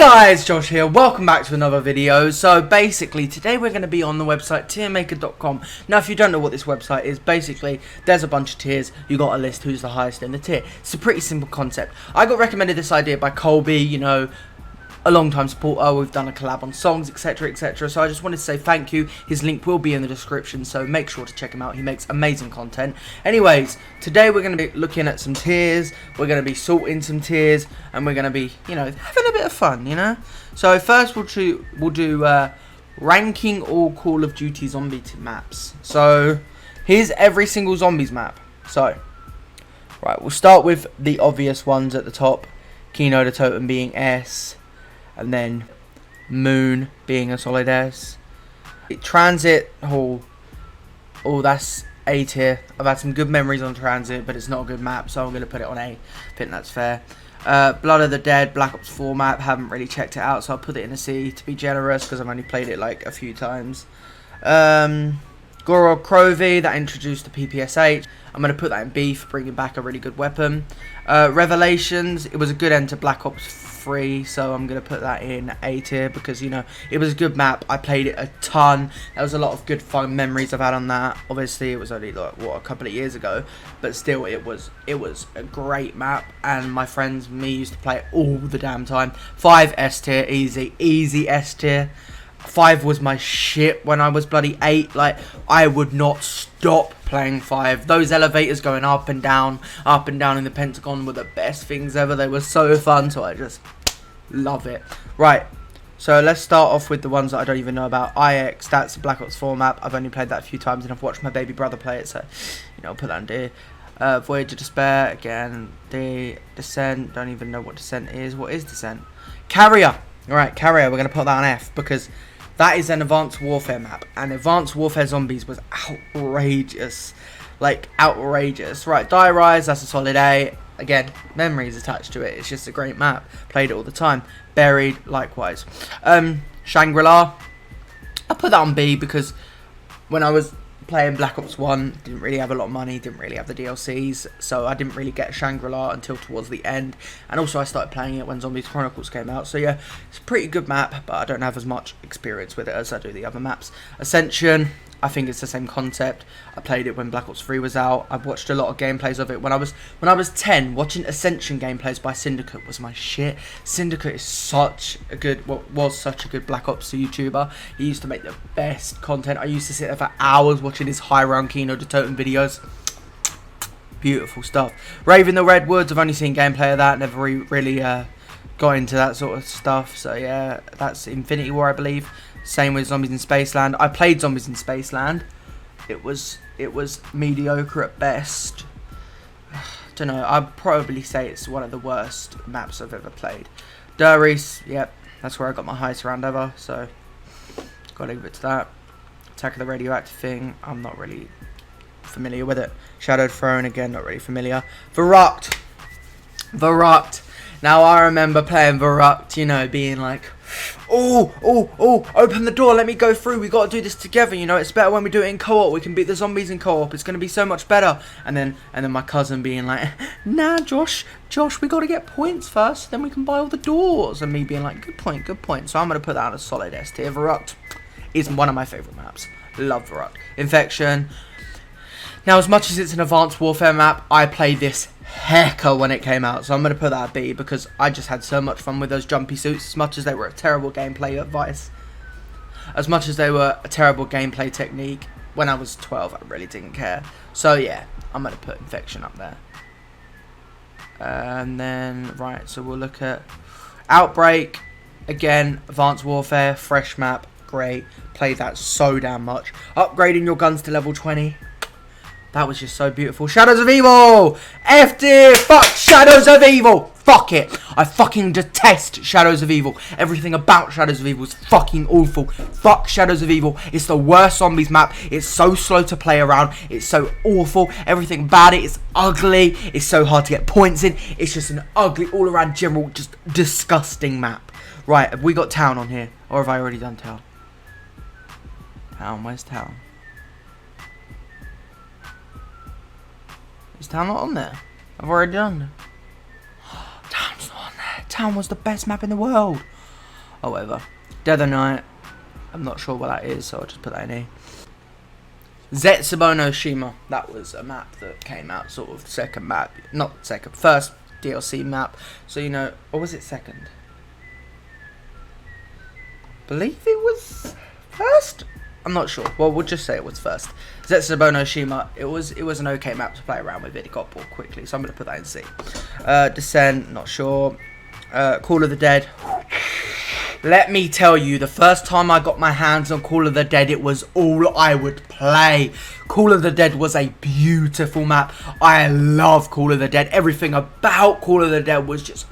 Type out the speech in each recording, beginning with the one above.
guys, Josh here, welcome back to another video. So basically today we're going to be on the website TIERMAKER.com. Now if you don't know what this website is, basically there's a bunch of tiers, you got a list who's the highest in the tier. It's a pretty simple concept. I got recommended this idea by Colby, you know, a long time supporter. We've done a collab on songs, etc, etc. So I just wanted to say thank you. His link will be in the description, so make sure to check him out. He makes amazing content. Anyways, today we're going to be looking at some tiers, we're going to be sorting some tiers, and we're going to be, you know, having a bit of fun, you know. So first we'll do ranking all Call of Duty zombie maps. So here's every single zombies map. So right, we'll start with the obvious ones at the top. Kino the Totem being S, and then Moon being a solid S. Transit Hall, oh, that's A tier. I've had some good memories on Transit, but it's not a good map, so I'm going to put it on A. I think that's fair. Blood of the Dead, Black Ops 4 map, haven't really checked it out, so I'll put it in a C to be generous, because I've only played it like a few times. Gorod Krovi, that introduced the PPSH. I'm going to put that in B for bringing back a really good weapon. Revelations, it was a good end to Black Ops 3, so I'm going to put that in A tier because, you know, it was a good map. I played it a ton. There was a lot of good fun memories I've had on that. Obviously, it was only like, what, a couple of years ago, but still, it was a great map, and my friends and me used to play it all the damn time. 5 S tier, easy S tier. 5 was my shit when I was bloody 8. Like, I would not stop playing 5. Those elevators going up and down in the Pentagon were the best things ever. They were so fun, so I just love it. Right, so let's start off with the ones that I don't even know about. IX, that's a Black Ops 4 map. I've only played that a few times, and I've watched my baby brother play it, so, you know, I'll put that in D. Voyage of Despair, again, D. Descent, don't even know what Descent is. What is Descent? Carrier. Alright, Carrier, we're going to put that on F, because that is an Advanced Warfare map, and Advanced Warfare Zombies was outrageous. Like, outrageous. Right, Die Rise, that's a solid A. Again, memories attached to it. It's just a great map. Played it all the time. Buried, likewise. Shangri-La, I put that on B because when I was playing Black Ops 1, didn't really have a lot of money, didn't really have the DLCs, so I didn't really get Shangri-La until towards the end, and also I started playing it when Zombies Chronicles came out, so yeah, it's a pretty good map, but I don't have as much experience with it as I do the other maps. Ascension, I think it's the same concept. I played it when Black Ops 3 was out. I've watched a lot of gameplays of it. When I was 10, watching Ascension gameplays by Syndicate was my shit. Syndicate is such a good, was such a good Black Ops YouTuber. He used to make the best content. I used to sit there for hours watching his high round Kino the Totem videos. Beautiful stuff. Raven the Redwoods, I've only seen gameplay of that. Never really got into that sort of stuff. So yeah, that's Infinity War, I believe. Same with Zombies in Spaceland. I played Zombies in Spaceland. It was mediocre at best. Don't know. I'd probably say it's one of the worst maps I've ever played. Durries, yep, that's where I got my highest round ever. So gotta leave it to that. Attack of the Radioactive thing. I'm not really familiar with it. Shadowed Throne, again, not really familiar. Verruckt. Now I remember playing Verruckt, you know, being like, oh, open the door, let me go through, we got to do this together, you know, it's better when we do it in co-op, we can beat the zombies in co-op, it's going to be so much better. And then my cousin being like, nah, Josh, we got to get points first, then we can buy all the doors. And me being like, good point. So I'm going to put that on a solid S tier. Verruckt is one of my favourite maps. Love Verruckt. Infection. Now, as much as it's an Advanced Warfare map, I played this hecker when it came out, so I'm going to put that at B because I just had so much fun with those jumpy suits. As much as they were a terrible gameplay advice, as much as they were a terrible gameplay technique, when I was 12 I really didn't care. So yeah, I'm going to put Infection up there. And then, right, so we'll look at Outbreak. Again, Advanced Warfare, fresh map, great, played that so damn much. Upgrading your guns to level 20, that was just so beautiful. Shadows of Evil! F tier! Fuck Shadows of Evil! Fuck it! I fucking detest Shadows of Evil. Everything about Shadows of Evil is fucking awful. Fuck Shadows of Evil. It's the worst zombies map. It's so slow to play around. It's so awful. Everything about it is ugly. It's so hard to get points in. It's just an ugly, all around general, just disgusting map. Right, have we got Town on here? Or have I already done Town? Town, where's Town? Is Town not on there? I've already done. Town's not on there. Town was the best map in the world. or whatever. Dead of Night, I'm not sure what that is, so I'll just put that in here. Zetsubono Shima, that was a map that came out, sort of second map, not second, first DLC map, so you know, or was it second? Believe it was first? I'm not sure, well we'll just say it was first. Zetsubono Shima, it was an okay map to play around with, it got bored quickly, so I'm going to put that in C. Descent, not sure. Call of the Dead. Let me tell you, the first time I got my hands on Call of the Dead, it was all I would play. Call of the Dead was a beautiful map. I love Call of the Dead. Everything about Call of the Dead was just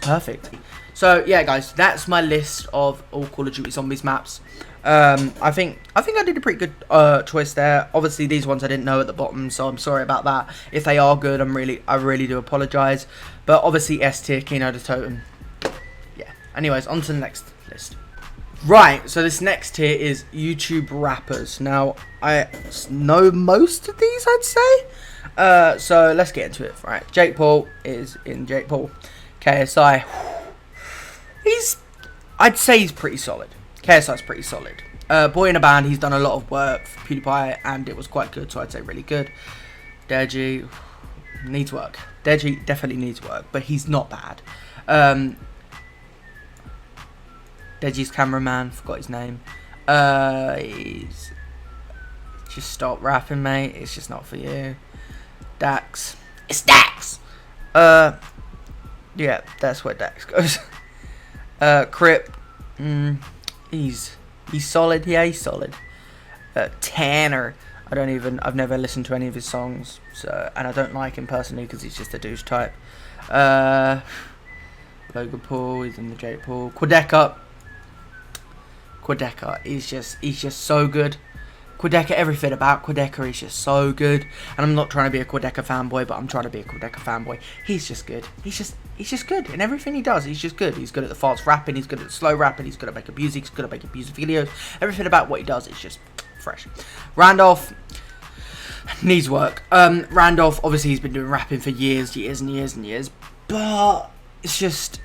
perfect. So yeah, guys, that's my list of all Call of Duty Zombies maps. I think I did a pretty good choice there. Obviously, these ones I didn't know at the bottom, so I'm sorry about that. If they are good, I really do apologise. But obviously, S tier, Kino de Totem. Anyways, on to the next list. Right, so this next tier is YouTube rappers. Now, I know most of these, I'd say. So, let's get into it. Right, Jake Paul is in Jake Paul. KSI, I'd say he's pretty solid. KSI's pretty solid. Boy in a Band, he's done a lot of work for PewDiePie, and it was quite good, so I'd say really good. Deji needs work. Deji definitely needs work, but he's not bad. Deji's cameraman, forgot his name. He's just stop rapping, mate. It's just not for you. Dax, it's Dax. Yeah, that's where Dax goes. Crip, he's solid. Yeah, he's solid. Tanner, I've never listened to any of his songs, so, and I don't like him personally because he's just a douche type. Logan Paul, he's in the Jake Paul. Quadeca is just so good. Quadeca, everything about Quadeca is just so good. And I'm not trying to be a Quadeca fanboy, but I'm trying to be a Quadeca fanboy. He's just good. He's just good. And everything he does, he's just good. He's good at the fast rapping, he's good at the slow rapping, he's good at making music, he's good at making music videos. Everything about what he does is just fresh. Randolph needs work. Randolph, obviously he's been doing rapping for years and years. But it's just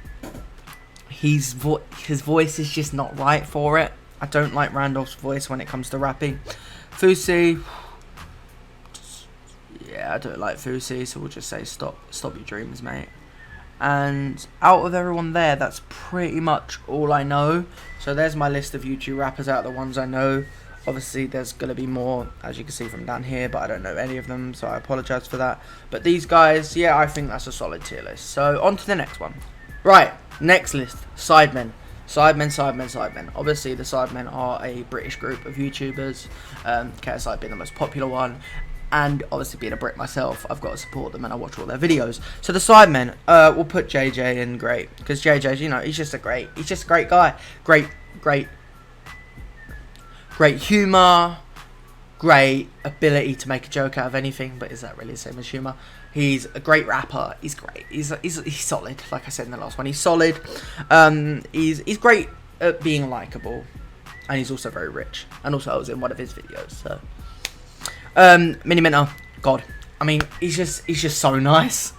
his voice is just not right for it. I don't like Randolph's voice when it comes to rapping. Fusi, yeah, I don't like Fusi, so we'll just say stop your dreams, mate. And out of everyone there, that's pretty much all I know. So there's my list of YouTube rappers out of the ones I know. Obviously, there's going to be more, as you can see from down here, but I don't know any of them, so I apologise for that. But these guys, yeah, I think that's a solid tier list. So on to the next one. Right, next list, Sidemen. Sidemen. Obviously, the Sidemen are a British group of YouTubers. KSI being the most popular one. And obviously, being a Brit myself, I've got to support them and I watch all their videos. So the Sidemen, we'll put JJ in great. Because JJ's, you know, he's just a great guy. Great humour. Great ability to make a joke out of anything. But is that really the same as humour? He's a great rapper. He's great. He's solid. Like I said in the last one, he's solid. He's great at being likable, and he's also very rich. And also, I was in one of his videos. So, Mini Minter, God. I mean, he's just so nice.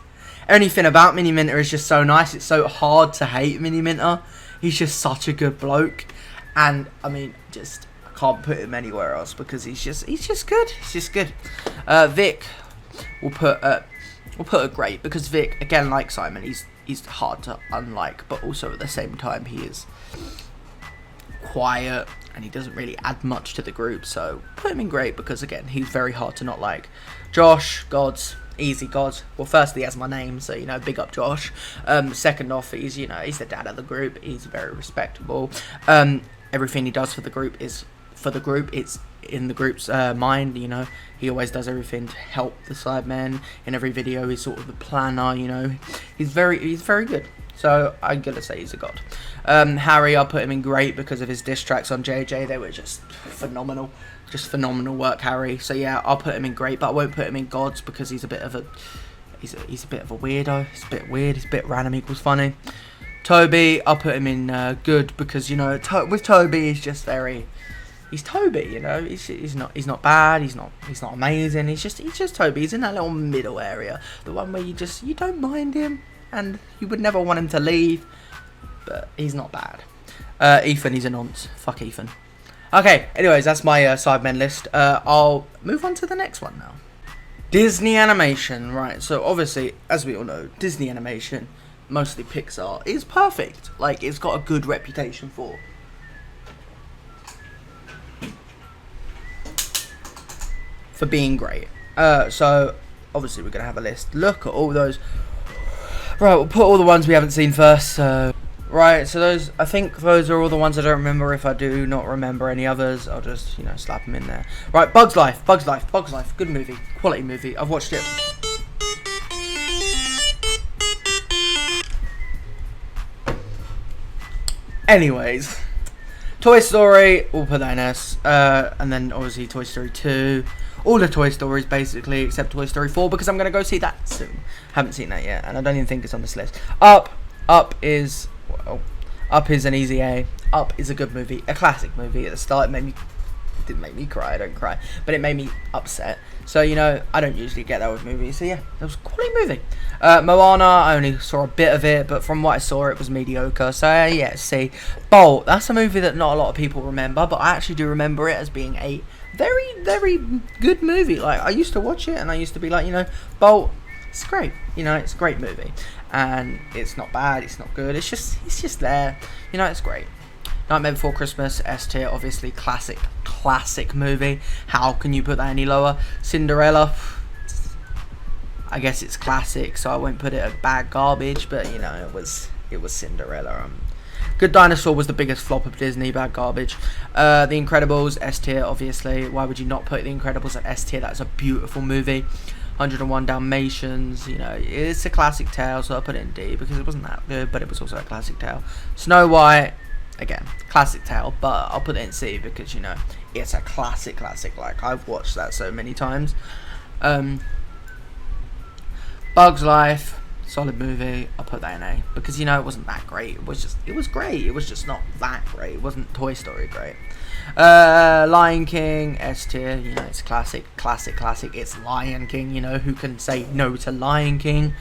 Anything about Mini Minter is just so nice. It's so hard to hate Mini Minter. He's just such a good bloke, and I mean, I can't put him anywhere else because he's just good. He's just good. Vic, we'll put a great because Vic, again, like Simon, he's hard to unlike, but also at the same time he is quiet and he doesn't really add much to the group. So put him in great because again, he's very hard to not like. Josh, Gods, easy Gods. Well, firstly, he has my name, so you know, big up Josh. Second off, he's the dad of the group. He's very respectable. Everything he does for the group is for the group. It's in the group's mind, you know. He always does everything to help the Sidemen. In every video, he's sort of the planner, you know. He's very good. So I'm gonna say he's a god. Harry, I'll put him in great because of his diss tracks on JJ. They were just phenomenal. Just phenomenal work, Harry. So yeah, I'll put him in great, but I won't put him in gods because he's a bit of a weirdo. He's a bit weird. He's a bit random equals funny. Toby, I'll put him in good because, you know, with Toby, he's Toby, you know. He's not bad. He's not amazing. He's just Toby. He's in that little middle area, the one where you don't mind him and you would never want him to leave. but he's not bad. Ethan, he's a nonce. Fuck Ethan. Okay, anyways, that's my Sidemen list. I'll move on to the next one now. Disney animation, right? So obviously, as we all know, Disney animation, mostly Pixar, is perfect. Like, it's got a good reputation for being great. So obviously we're gonna have a list. Look at all those. Right, we'll put all the ones we haven't seen first. So right, so those, I think those are all the ones I don't remember. If I do not remember any others, I'll just, you know, slap them in there. Right, Bugs Life, good movie, quality movie. I've watched it. Anyways, Toy Story, we'll put that in S. And then obviously Toy Story 2. All the Toy Stories basically, except Toy Story 4, because I'm going to go see that soon. Haven't seen that yet, and I don't even think it's on this list. Up is an easy A. Up is a good movie, a classic movie. At the start, it didn't make me cry, I don't cry, but it made me upset. So, you know, I don't usually get that with movies. So yeah, it was a quality movie. Moana, I only saw a bit of it, but from what I saw, it was mediocre. So yeah, see. Bolt, that's a movie that not a lot of people remember, but I actually do remember it as being a very, very good movie. Like, I used to watch it, and I used to be like, you know, Bolt, it's great. You know, it's a great movie, and it's not bad, it's not good. It's just there. You know, it's great. Nightmare Before Christmas, S tier, obviously, classic movie. How can you put that any lower? Cinderella, I guess it's classic, so I won't put it at bad garbage, but you know, it was Cinderella. Good Dinosaur was the biggest flop of Disney, bad garbage. The Incredibles, S tier, obviously. Why would you not put The Incredibles at S tier? That's a beautiful movie. 101 Dalmatians, you know, it's a classic tale, so I put it in D because it wasn't that good, but it was also a classic tale. Snow White, again, classic tale, but I'll put it in C because, you know, it's a classic. Like, I've watched that so many times. Bugs Life, solid movie. I'll put that in A because, you know, it wasn't that great. It was great. It was just not that great. It wasn't Toy Story great. Lion King, S tier. You know, it's classic. It's Lion King. You know, who can say no to Lion King?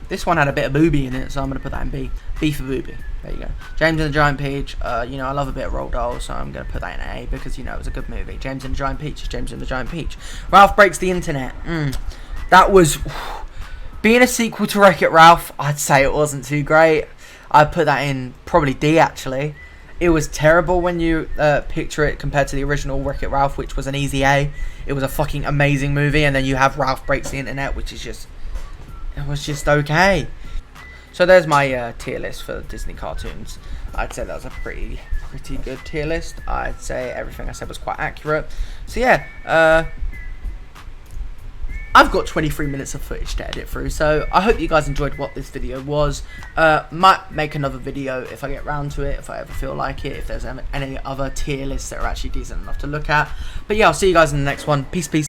This one had a bit of booby in it, so I'm going to put that in B. B for booby. There you go. James and the Giant Peach. You know, I love a bit of Roald Dahl, so I'm going to put that in A because, you know, it was a good movie. James and the Giant Peach is James and the Giant Peach. Ralph Breaks the Internet. That was... Being a sequel to Wreck-It Ralph, I'd say it wasn't too great. I'd put that in probably D, actually. It was terrible when you picture it compared to the original Wreck-It Ralph, which was an easy A. It was a fucking amazing movie, and then you have Ralph Breaks the Internet, which is just... It was just okay. So there's my tier list for Disney cartoons. I'd say that was a pretty good tier list. I'd say everything I said was quite accurate. So yeah, I've got 23 minutes of footage to edit through, so I hope you guys enjoyed what this video was. Might make another video if I get round to it, if I ever feel like it, if there's any other tier lists that are actually decent enough to look at. But yeah, I'll see you guys in the next one. Peace.